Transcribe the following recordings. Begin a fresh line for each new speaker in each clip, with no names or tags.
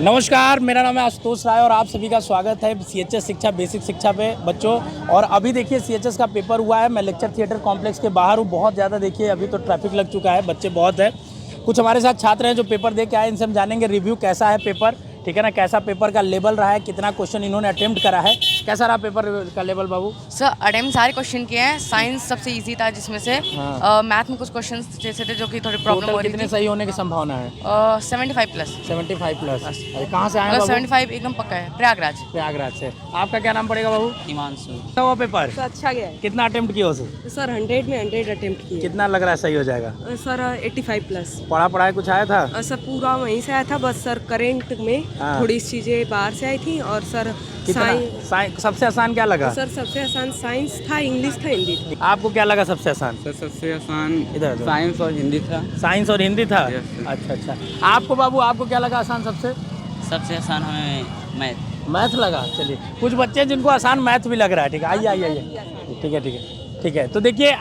नमस्कार, मेरा नाम है आशुतोष राय और आप सभी का स्वागत है सीएचएस शिक्षा बेसिक शिक्षा पे बच्चों। और अभी देखिए सीएचएस का पेपर हुआ है। मैं लेक्चर थिएटर कॉम्प्लेक्स के बाहर हूँ। बहुत ज़्यादा देखिए अभी तो ट्रैफिक लग चुका है, बच्चे बहुत है। कुछ हमारे साथ छात्र हैं जो पेपर दे के आए, इनसे हम जानेंगे रिव्यू कैसा है पेपर, ठीक है ना, कैसा पेपर का लेवल रहा है, कितना क्वेश्चन इन्होंने अटेम्प्ट करा है, कैसा रहा पेपर का लेवल बाबू?
सर अटेम्प्ट सारे क्वेश्चन किए हैं। साइंस सबसे इजी था जिसमें से मैथ में कुछ क्वेश्चन जैसे थे जो कि थोड़ी प्रॉब्लम हो रही
कितने
थी।
सही होने की संभावना है?
75 प्लस।
75 प्लस। अरे कहाँ से आए हैं बाबू?
75 एकदम पक्का है, प्रयागराज।
प्रयागराज से। आपका क्या नाम पड़ेगा बाबू?
हिमांशु।
तो वो पेपर
तो अच्छा गया है
कितना अटेम्प्ट किया उसे?
सर 100 में 100 अटेम्प्ट किए।
कितना लग रहा है सही हो जाएगा?
Sir 85 plus.
पढ़ाई कुछ आया था?
सर पूरा वहीं से आया था, बस सर करेंट में
हाँ।
थोड़ी चीज़ें बाहर से आई थी। और सर
सबसे आसान क्या लगा?
सर सबसे आसान साइंस था, इंग्लिश था, हिंदी था।
आपको क्या लगा सबसे आसान?
सर सबसे आसान
इधर
साइंस और हिंदी था।
साइंस और हिंदी था।
Yes, sir.
अच्छा अच्छा। आपको बाबू आपको क्या लगा आसान सबसे?
सबसे आसान हमें मैथ।
मैथ लगा। चलिए कुछ बच्चे हैं जिनको आसान मैथ भी लग रहा है, ठीक है, आइए आइए आइए, ठीक है ठीक है ठीक है। तो देखिए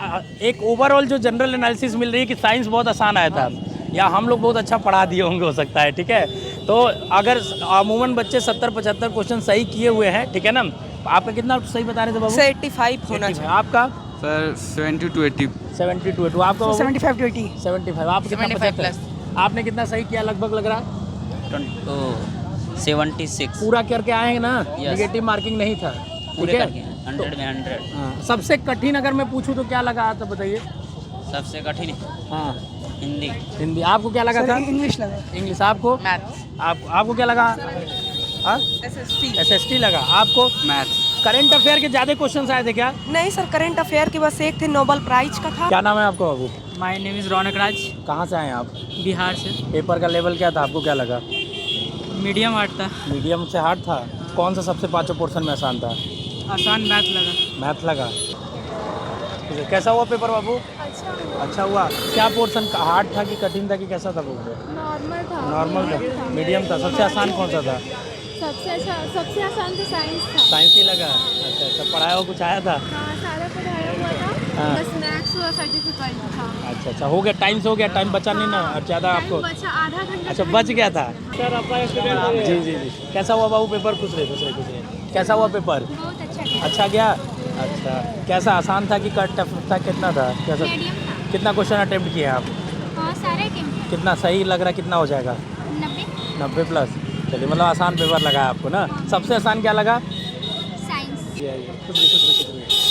एक ओवरऑल जो जनरल एनालिसिस मिल रही है कि साइंस बहुत आसान आया था या हम लोग बहुत अच्छा पढ़ा दिए होंगे, हो सकता है, ठीक है। तो अगर अमूमन बच्चे 70-75 क्वेश्चन सही किए हुए हैं, ठीक है ना। आपका कितना सही बता रहे थे बाबू?
सर 85 होना चाहिए।
आपका
सर 70 to 80।
70 to 80। आपका
75 to 80।
75। आप कितना?
75 प्लस।
आपने कितना सही किया लगभग लग रहा?
तो 76
पूरा करके आए हैं ना?
Yes.
नेगेटिव मार्किंग नहीं था, ठीक
पूरे
है।
करके 100 में 100।
हाँ, सबसे कठिन अगर मैं पूछूं तो क्या लगा तो बताइए।
सबसे कठिन
हाँ
हिंदी।
हिंदी। आपको क्या लगा था?
इंग्लिश लगा।
इंग्लिश। आपको?
मैथ।
आपको क्या लगा? हाँ SST लगा। आपको?
मैथ।
करंट अफेयर के ज़्यादा क्वेश्चन आए थे क्या?
नहीं सर, करंट अफेयर के बस एक थे, नोबेल प्राइज का था।
क्या नाम है आपका बाबू?
माय नेम इज़ रौनक राज।
कहाँ से आए हैं आप?
बिहार से।
पेपर का लेवल क्या था, आपको क्या लगा?
मीडियम हार्ड था।
मीडियम से हार्ड था। कौन सा सबसे पाँचों पोर्शन में आसान था?
आसान मैथ लगा।
मैथ लगा। कैसा हुआ पेपर बाबू? अच्छा हुआ। क्या पोर्शन हार्ड था कि कठिन था कि कैसा था पेपर?
नॉर्मल था।
नॉर्मल था, मीडियम था। सबसे आसान कौन सा था?
सबसे आसान तो साइंस था।
साइंस ही लगा। अच्छा अच्छा। पढ़ाया हुआ कुछ आया था?
हाँ, सारा पढ़ाया हुआ था।
हाँ।
बस मैथ्स और सर्टिफिकेट था।
अच्छा अच्छा। हो गया, टाइम से हो गया, टाइम बचा नहीं ना ज़्यादा आपको?
टाइम बचा आधा घंटा।
अच्छा बच गया था। सर आपका स्टूडेंट। जी जी जी। कैसा हुआ बाबू पेपर? खुश रहे। कैसा हुआ पेपर?
बहुत अच्छा था।
अच्छा गया। अच्छा कैसा, आसान था कि टफ था? कितना था, कैसा?
मीडियम था।
कितना क्वेश्चन अटेम्प्ट किए आप?
हाँ, सारे टीम थे।
कितना सही लग रहा है, कितना हो जाएगा?
90
प्लस। चलिए मतलब आसान पेपर लगा है आपको ना। सबसे आसान क्या लगा?
साइंस।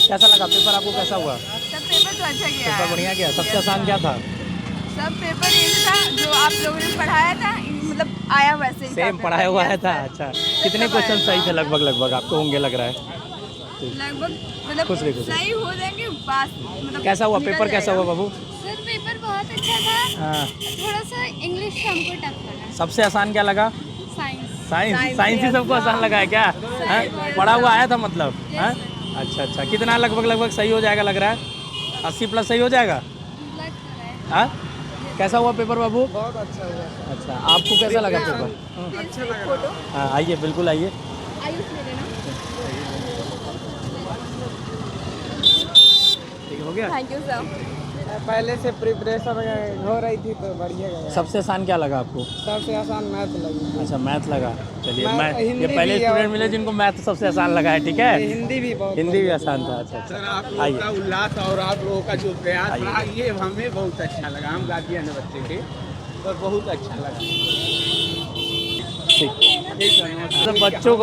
कैसा लगा पेपर आपको? कैसा हुआ
सब पेपर तो अच्छा गया
पेपर? बढ़िया गया। सबसे आसान क्या था?
सब पेपर यही था जो आप लोगों ने पढ़ाया था, मतलब आया वैसे ही
सेम पढ़ाया हुआ है था। अच्छा कितने क्वेश्चन सही थे लगभग आपको होंगे लग रहा है?
लगभग मतलब
खुश रहिए।
सही हो जाएंगे पास, मतलब
कैसा हुआ पेपर? कैसा हुआ बाबू?
सर पेपर बहुत अच्छा था।
हाँ।
थोड़ा सा इंग्लिश हमको टफ लगा।
सबसे आसान क्या लगा?
साइंस।
साइंस ही सबको आसान लगा है क्या? हाँ? पढ़ा हुआ आया था मतलब? हाँ? अच्छा अच्छा। कितना लगभग सही हो जाएगा लग रहा है? 80 प्लस सही हो जाएगा?
लग तो रहा है।
हाँ? कैसा हुआ पेपर बाबू? बहुत अच्छा हुआ। अच्छा आपको कैसा लगा पेपर?
अच्छा लगा।
हाँ आइए, बिल्कुल आइए।
आयुष ले लेना।
ठीक हो गया।
Thank you sir.
पहले से प्रिपरेशन हो रही थी तो बढ़िया गया।
सबसे आसान क्या लगा आपको?
सबसे आसान मैथ लगी।
अच्छा मैथ लगा। चलिए
मैथ,
मैं
हिंदी
ये पहले
भी
स्टूडेंट
और-
मिले जिनको मैथ सबसे आसान लगा है, ठीक है।
हिंदी भी बहुत
हिंदी भी आसान था। अच्छा
सर
अच्छा।
आप लोगों का
आइए।
उल्लास और आप लोगों का जो प्रयास
आइए।
रहा ये हमें बहुत अच्छा लगा। हम गार्जियन है बच्चे के, और बहुत अच्छा लगा।
ठीक। तो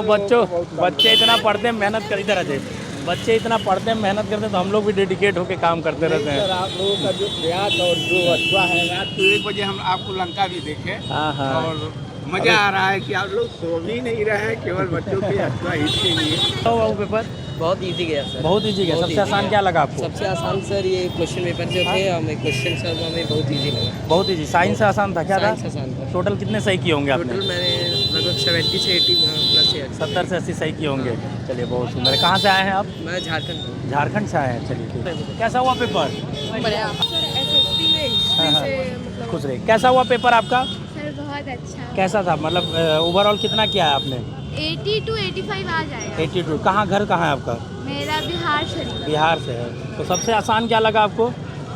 बच्चे इतना पढ़ते हैं, मेहनत कर, इधर आ जाइए। बच्चे इतना पढ़ते हैं, मेहनत करते हैं, तो हम लोग भी डेडिकेट होकर काम करते रहते
सर
हैं।
आप लोगों का जो प्रयास और जो अथवा है, रात को 1 बजे हम आपको लंका भी देखे,
हाँ हाँ।
और मज़ा आ रहा है कि आप लोग सो भी नहीं रहे हैं, केवल बच्चों के अथवा इसके लिए।
तो बाबू पेपर
बहुत इजी गया सर।
बहुत ईजी गया। सबसे आसान क्या लगा आपको?
सबसे आसान सर ये क्वेश्चन पेपर जो थे हमें क्वेश्चन सर हमें बहुत इजी लगा।
बहुत ईजी। साइंस से आसान था क्या था?
साइंस आसान था।
टोटल कितने सही किए होंगे आपने?
टोटल मैंने लगभग 70 से 80 प्लस है।
70 से 80 सही किए होंगे। चलिए बहुत सुंदर। कहाँ से आए हैं आप?
मैं झारखंड।
झारखंड से आए हैं। चलिए ठीक है। कैसा हुआ पेपर?
बढ़िया।
SST में
हाँ, हाँ।
से मतलब
खुश रहिए। कैसा हुआ पेपर आपका?
सर बहुत अच्छा।
कैसा था, मतलब ओवरऑल कितना किया है आपने?
80 to 85 आ जाएगा।
82। कहाँ, घर कहाँ है आपका?
मेरा बिहार शरीफ।
बिहार से है। तो सबसे आसान क्या लगा आपको?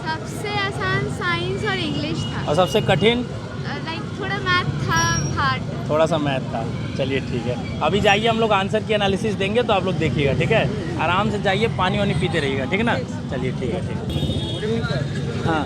सबसे आसान साइंस और इंग्लिश था।
और सबसे कठिन?
लाइक थोड़ा मैथ था हार्ड।
थोड़ा सा मैथ था। चलिए ठीक है, अभी जाइए हम लोग आंसर की एनालिसिस देंगे तो आप लोग देखिएगा, ठीक है। आराम से जाइए, पानी वानी पीते रहिएगा, ठीक है ना। चलिए ठीक है, ठीक है। हाँ,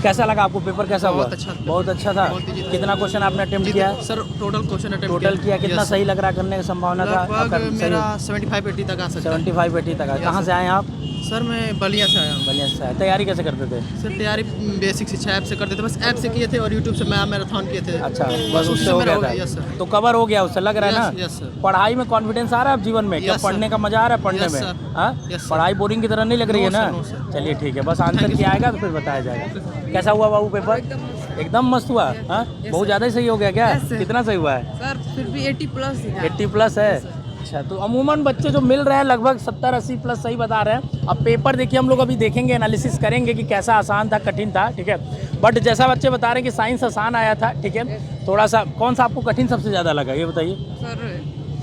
कैसा लगा आपको पेपर, कैसा हुआ? बहुत अच्छा था। कितना क्वेश्चन आपने अटेम्प्ट किया?
Sir total question attempt
total किया कितना सही लग रहा है, करने की संभावना था?
लगभग मेरा 75-80 तक आ सकता है।
75-80 तक है। कहाँ से आए आप?
सर मैं बलिया से आया हूँ।
बलिया से आए। तैयारी कैसे करते थे?
सर तैयारी बेसिक शिक्षा ऐप से करते थे, बस ऐप से किए थे और यूट्यूब से मैराथन किए थे।
अच्छा,
बस
बस उससे हो
मेरा
गया
यस
था।
सर।
तो कवर हो गया उससे, लग रहा है ना?
Yes sir.
पढ़ाई में कॉन्फिडेंस आ रहा है अब जीवन में? क्या
Yes, sir.
पढ़ने का मजा आ रहा है पढ़ने
Yes,
में?
sir.
हाँ,
Yes, sir.
पढ़ाई बोरिंग की तरह नहीं लग रही है
No,
ना?
sir, no, sir.
चलिए ठीक है, बस आंसर क्या आएगा तो फिर बताया जाएगा। कैसा हुआ बाबू पेपर? एकदम मस्त हुआ। हाँ, बहुत ज़्यादा ही सही हो गया क्या? कितना सही हुआ है?
सर फिर भी 80+
80+ है। अच्छा, तो अमूमन बच्चे जो मिल रहे हैं लगभग 70-80 प्लस सही बता रहे हैं। अब पेपर देखिए, हम लोग अभी देखेंगे, एनालिसिस करेंगे कि कैसा आसान था, कठिन था, ठीक है। बट जैसा बच्चे बता रहे हैं कि साइंस आसान आया था, ठीक है। थोड़ा सा कौन सा आपको कठिन सबसे ज़्यादा लगा, ये बताइए।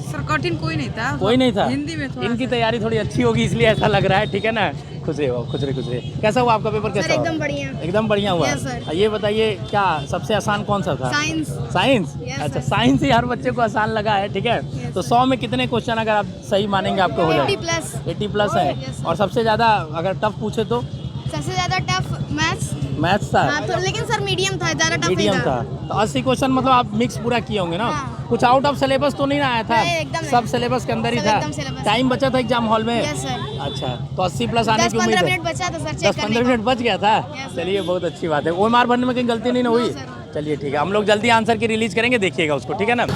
सर कठिन कोई नहीं था,
कोई नहीं था।
हिंदी में थोड़ा
इनकी तैयारी थोड़ी अच्छी होगी इसलिए ऐसा लग रहा है, ठीक है ना। खुश रहे, खुश रहे। कैसा हुआ आपका पेपर, कैसा हुआ?
एकदम बढ़िया।
एकदम बढ़िया हुआ।
Yes, sir.
ये बताइए, क्या सबसे आसान कौन सा था?
साइंस।
साइंस?
Yes,
अच्छा,
sir.
साइंस ही हर बच्चे को आसान लगा है, ठीक है।
Yes,
तो
sir.
100 में कितने क्वेश्चन अगर आप सही मानेंगे आपको हो जाए?
80+।
80+ है।
Yes, sir.
और सबसे ज़्यादा अगर टफ पूछे तो?
सबसे ज्यादा टफ मैथ्स।
मैथ्स था।
हाँ, तो लेकिन सर मीडियम था, ज्यादा टफ नहीं
मीडियम था। तो 80 क्वेश्चन मतलब आप मिक्स पूरा किए होंगे ना?
हाँ।
कुछ आउट ऑफ सिलेबस तो नहीं ना आया था?
नहीं, एकदम नहीं।
सब सिलेबस के अंदर ही
सब
था।
एकदम syllabus।
टाइम बचा था एग्जाम हॉल में?
Yes sir.
अच्छा, तो 80+ आने की उम्मीद
10-15
है?
मिनट बचा था सर चेक करने
10-15 मिनट बच गया था।
Yes, sir.
चलिए, बहुत अच्छी बात है। OMR भरने में कहीं गलती नहीं ना हुई?
sir.
चलिए ठीक है, हम लोग जल्दी आंसर की रिलीज करेंगे, देखिएगा उसको, ठीक है ना।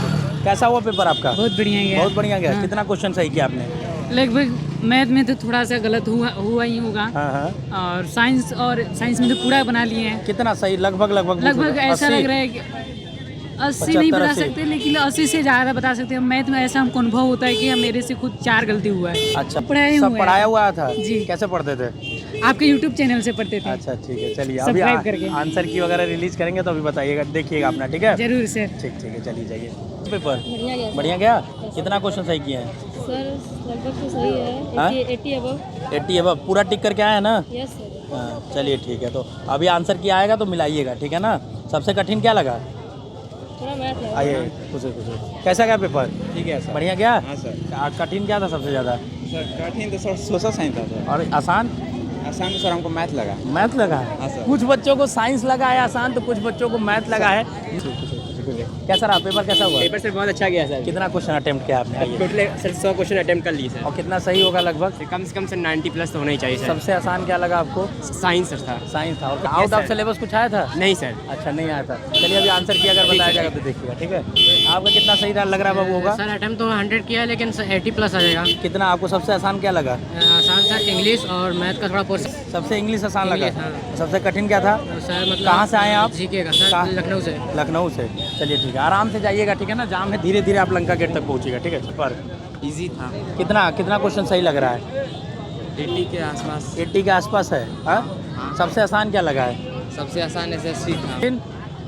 कैसा हुआ पेपर आपका?
बहुत बढ़िया गया।
बहुत बढ़िया गया। कितना क्वेश्चन सही किया आपने?
लगभग मैथ में तो थोड़ा सा गलत हुआ ही होगा।
हाँ हाँ।
और साइंस में तो पूरा बना लिए हैं।
कितना सही? लगभग
ऐसा
80?
लग रहा है कि 80 नहीं बता
75-80?
सकते, लेकिन 80 से ज़्यादा बता सकते हैं। मैथ में ऐसा हमको अनुभव होता है कि मेरे से खुद 4 गलती हुआ है।
अच्छा,
पढ़ाए
सब
हुए हैं।
पढ़ाया हुआ था?
जी।
कैसे पढ़ते थे?
आपके यूट्यूब चैनल से पढ़ते थे।
अच्छा ठीक है, चलिए
Subscribe
अभी
करके।
आंसर की वगैरह रिलीज करेंगे तो अभी बताइएगा, देखिएगा अपना, ठीक है।
जरूर सर।
ठीक है, चलिए जाइए। पेपर बढ़िया गया। कितना क्वेश्चन सही किए हैं?
सर लगभग तो सही है।
हाँ?
80 अबव।
80 अब पूरा टिक करके आया है ना?
Yes sir.
हाँ, चलिए ठीक है। तो अभी आंसर की आएगा तो मिलाइएगा, ठीक है ना। सबसे कठिन क्या लगा?
थोड़ा मैथ है।
आइए, कुछ कैसा गया पेपर?
ठीक है सर।
बढ़िया गया।
हाँ सर।
कठिन क्या था सबसे ज़्यादा?
सर कठिन तो सर सोशल साइंस था सर।
और आसान?
आसान तो सर हमको मैथ लगा।
मैथ लगा
हाँ,
है।
सर।
कुछ बच्चों को साइंस लगा है आसान, तो कुछ बच्चों को मैथ लगा है। कैसा रहा पेपर, कैसा हुआ?
पेपर से बहुत अच्छा गया सर।
कितना क्वेश्चन अटेम्प्ट किया आपने? आइए।
टोटल सर 100 क्वेश्चन अटेम्प्ट कर लिए सर।
और कितना सही होगा लगभग?
कम से कम सर 90+ तो होना ही चाहिए सर।
सबसे आसान क्या लगा आपको?
साइंस सर था।
साइंस था। और आउट ऑफ
सर।
सिलेबस कुछ आया था?
नहीं सर।
अच्छा, नहीं आया था। चलिए अभी आंसर किया अगर बताया जाएगा तो देखिएगा, ठीक है। आपका कितना सही लग रहा है बाबू होगा?
सर अटेम्प्ट तो 100 किया है, लेकिन 80+ आ जाएगा।
कितना आपको सबसे आसान क्या लगा?
आसान सर इंग्लिश और मैथ का थोड़ा पोर्शन।
सबसे इंग्लिश आसान लगा।
इंग्लिश, हाँ।
सबसे कठिन क्या था?
सर मतलब
कहाँ से आए आप?
जीके का
कहाँ?
सर, लखनऊ से।
लखनऊ से। चलिए ठीक है, आराम से जाइएगा, ठीक है ना। जाम है, धीरे धीरे आप लंका गेट तक पहुंचिएगा, ठीक है। पर
इजी था।
कितना क्वेश्चन सही लग रहा है?
80 के आसपास।
80 के आसपास है। हाँ? सबसे आसान क्या लगा है?
सबसे आसान SSC था।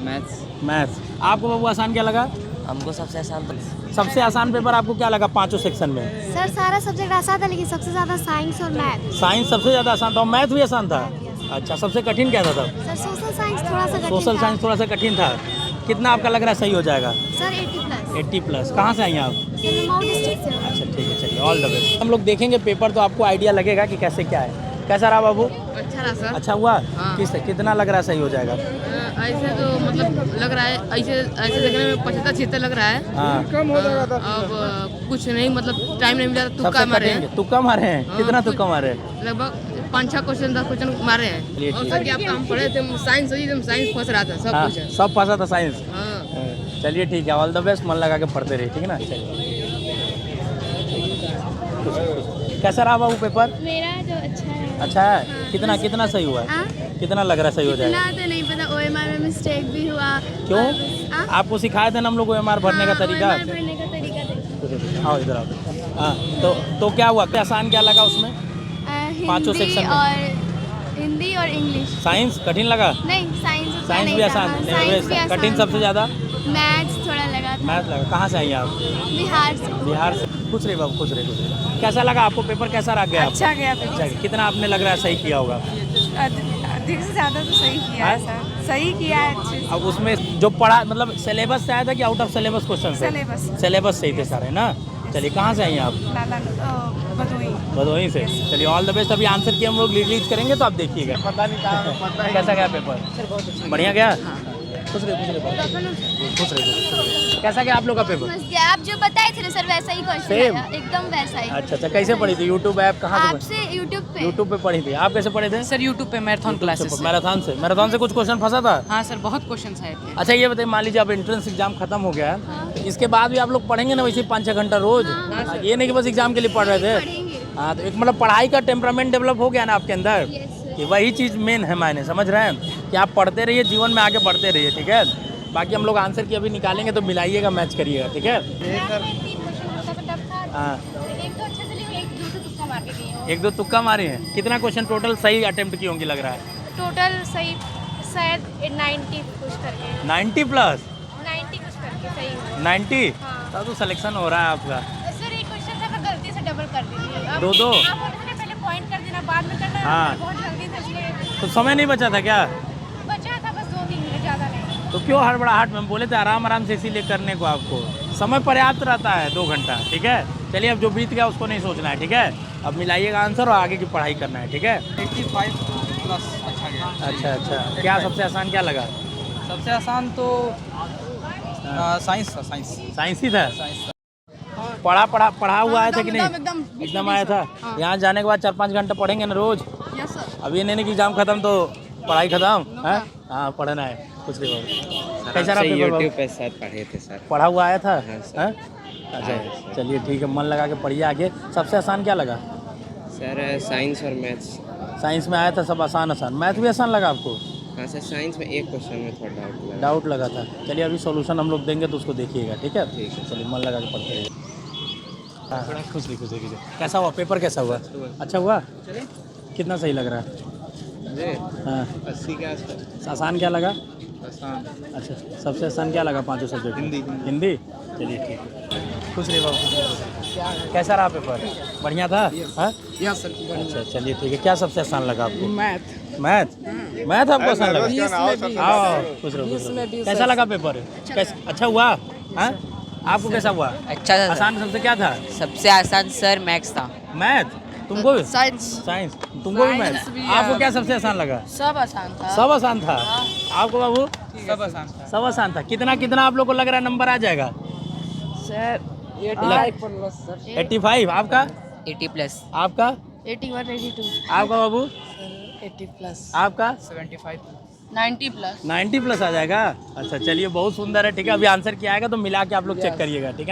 मैथ्स।
मैथ्स। आपको बाबू आसान क्या लगा?
हमको सबसे आसान
सबसे आसान पेपर आपको क्या लगा पांचों सेक्शन में?
सर सारा सब्जेक्ट आसान था, लेकिन सबसे ज्यादा साइंस और मैथ।
साइंस सबसे ज़्यादा आसान था और मैथ भी आसान था। अच्छा, सबसे कठिन क्या था तब?
सर सोशल साइंस थोड़ा सा कठिन
सोशल
था।
साइंस थोड़ा सा कठिन था। कितना आपका लग रहा है सही हो जाएगा?
सर 80+।
80+। कहाँ से आई हैं आप?
सर मैं माउंट डिस्ट्रिक्ट से हूँ।
अच्छा ठीक है, चलिए ऑल द बेस्ट। हम लोग देखेंगे पेपर तो आपको आइडिया लगेगा कि कैसे क्या है। कैसा रहा बाबू?
अच्छा रहा सर।
अच्छा हुआ?
हाँ।
कितना लग रहा है सही हो जाएगा?
ऐसे तो मतलब लग रहा है, ऐसे देखने में 75-76 लग रहा है।
हाँ।
कम हो जाएगा तो
अब कुछ नहीं, मतलब टाइम नहीं मिला तो तुक्का
सबसे
मारे
कठिन
हैं।
तुक्का मारे हैं?
हाँ,
कितना
कुछ-
तुक्का मारे हैं?
लगभग 5-6 क्वेश्चन 10 क्वेश्चन मारे
चलिए,
हैं। और
ठीक
सर क्या हम पढ़े थे, साइंस हुई, साइंस फंस रहा था सब
हाँ,
कुछ है।
सब फंसा था साइंस।
हाँ।
चलिए ठीक है, ऑल द बेस्ट। मन लगा के पढ़ते रहिए, ठीक है ना। चलिए, कैसा रहा बाबू पेपर?
मेरा जो अच्छा है।
अच्छा है। कितना सही हुआ है?
हाँ?
कितना लग रहा है सही हो जाएगा?
इतना तो नहीं पता, OMR में मिस्टेक भी हुआ।
क्यों?
हाँ?
आपको सिखाए थे ना हम लोग OMR भरने का तरीका?
OMR भरने का तरीका देखा।
आओ इधर आओ। हाँ, तो क्या हुआ? क्या आसान क्या लगा उसमें? पांचों
हिंदी
सेक्शन में?
और हिंदी और इंग्लिश।
साइंस कठिन लगा?
नहीं, साइंस
साइंस भी आसान?
साइंस भी आसान
कठिन सबसे ज़्यादा?
मैथ्स थोड़ा लगा था।
मैथ लगा। कहाँ से आई हैं आप?
बिहार से।
बिहार से। खुश रहे बाबू, खुश रहे। कैसा लगा आपको पेपर, कैसा रह गया?
अच्छा गया
अच्छा, कितना आपने लग रहा है सही किया होगा?
अधिक से ज़्यादा तो सही किया है सर, सही किया है अच्छे से।
अब उसमें जो पढ़ा मतलब सिलेबस से आया था कि आउट ऑफ सिलेबस क्वेश्चन से?
सिलेबस।
सिलेबस सही थे सारे ना। चलिए कहाँ से आई हैं आप?
भदोही।
भदोही से। चलिए ऑल द बेस्ट। अभी आंसर की हम लोग रिलीज करेंगे तो आप देखिएगा।
पता नहीं कहाँ पता ही
कैसा गया पेपर? बढ़िया गया। खुश रहे। कैसा गया आप लोग का पेपर?
आप जो बताए थे ना सर वैसा ही क्वेश्चन
Same?
आया, एकदम वैसा ही।
अच्छा, कैसे पढ़ी थी? यूट्यूब ऐप कहाँ से?
आपसे यूट्यूब पे।
यूट्यूब पे पढ़ी थी। आप कैसे पढ़े थे?
सर यूट्यूब पे मैराथन क्लासेस।
मैराथन से कुछ क्वेश्चन फंसा था?
हाँ सर, बहुत क्वेश्चन आए थे।
अच्छा ये बताइए, मान लीजिए अब एंट्रेंस एग्जाम खत्म हो गया है, तो इसके बाद भी आप लोग पढ़ेंगे ना वैसे 5-6 घंटा रोज? ये नहीं कि बस एग्जाम के लिए पढ़ रहे थे।
पढ़ेंगे।
हाँ, तो एक मतलब पढ़ाई का टेम्परामेंट डेवलप हो गया ना आपके अंदर,
Yes, sir.
कि वही चीज़ मेन है। मायने समझ रहे हैं कि आप पढ़ते रहिए, जीवन में आगे बढ़ते रहिए, ठीक है? बाकी हम लोग आंसर की अभी निकालेंगे तो मिलाइएगा, मैच करिएगा, ठीक है? हाँ, एक दो तुक्का मारे हैं। कितना क्वेश्चन टोटल सही अटेम्प्ट की होंगी लग रहा है?
टोटल सही शायद 90 कुछ करके
90 प्लस
90 कुछ करके सही हुआ।
90?
हाँ।
तब तो सिलेक्शन हो रहा है आपका।
सर एक क्वेश्चन था मैं गलती से डबल कर दी थी।
दो दो?
आप बोलते थे पहले पॉइंट कर देना बाद में करना।
हाँ।
बहुत जल्दी से इसलिए
तो समय नहीं बचा था क्या?
बचा था बस 2-3 मिनट, ज़्यादा नहीं।
तो क्यों हड़बड़ाहट में? हम बोले थे आराम आराम से इसीलिए करने को आपको। समय पर्याप्त रहता है 2 घंटा, ठीक है? चलिए अब जो बीत गया उसको नहीं सोचना है, ठीक है? अब मिलाइएगा आंसर और आगे की पढ़ाई करना है, ठीक है?
85 प्लस अच्छा गया।
अच्छा, क्या सबसे आसान क्या लगा?
सबसे आसान तो साइंस था।
साइंस ही था? पढ़ा हुआ आया था कि नहीं? एकदम आया था। यहाँ जाने के बाद 4-5 घंटे पढ़ेंगे ना रोज?
Yes sir.
अब ये नहीं कि एग्जाम खत्म तो पढ़ाई खत्म है? हाँ, पढ़ना है। कुछ नहीं बाबू। कैसा रहा पेपर?
यूट्यूब पे सर पढ़े थे सर।
पढ़ा हुआ आया था?
हाँ, सर।
हैं? अच्छा, चलिए ठीक है, मन लगा के पढ़िए आगे। सबसे आसान क्या लगा?
सर साइंस और मैथ्स।
साइंस में आया था सब आसान। मैथ भी आसान लगा आपको?
हाँ सर, साइंस में एक क्वेश्चन में थोड़ा
डाउट लगा था। चलिए अभी सॉल्यूशन हम लोग देंगे तो उसको देखिएगा, ठीक है?
ठीक है।
चलिए मन लगा के पढ़ते रहिए। हाँ, खुश रहिए। कैसा हुआ पेपर? कैसा हुआ? अच्छा हुआ? कितना सही लग रहा है? हाँ,
80 के आसपास।
आसान क्या लगा?
आसान।
अच्छा, सबसे आसान क्या लगा 5 सब्जेक्ट? हिंदी। चलिए ठीक है, खुश रहिए बाबू। कैसा रहा पेपर? बढ़िया था? हाँ?
Yes sir.
अच्छा, चलिए ठीक है। क्या सबसे आसान लगा आपको? मैथ आपको आसान लगा? हाँ, खुश रहो। कैसा लगा पेपर? अच्छा हुआ? हाँ, आपको कैसा हुआ?
अच्छा था।
आसान सबसे क्या था?
सबसे आसान सर मैथ्स था।
मैथ? तुमको भी?
साइंस
तुमको भी मैथ? आपको क्या सबसे आसान लगा?
सब आसान था।
सब आसान था। आपको बाबू?
सब आसान था।
सब आसान था। कितना आप लोग को लग रहा है नंबर आ जाएगा?
Sir
85 plus sir.
85? आपका?
80 प्लस।
आपका?
81 82
आपका बाबू?
80 प्लस।
आपका?
75
90 प्लस।
90 प्लस आ जाएगा? अच्छा, चलिए बहुत सुंदर है, ठीक है? अभी आंसर किया आएगा तो मिला के आप लोग चेक करिएगा, ठीक है?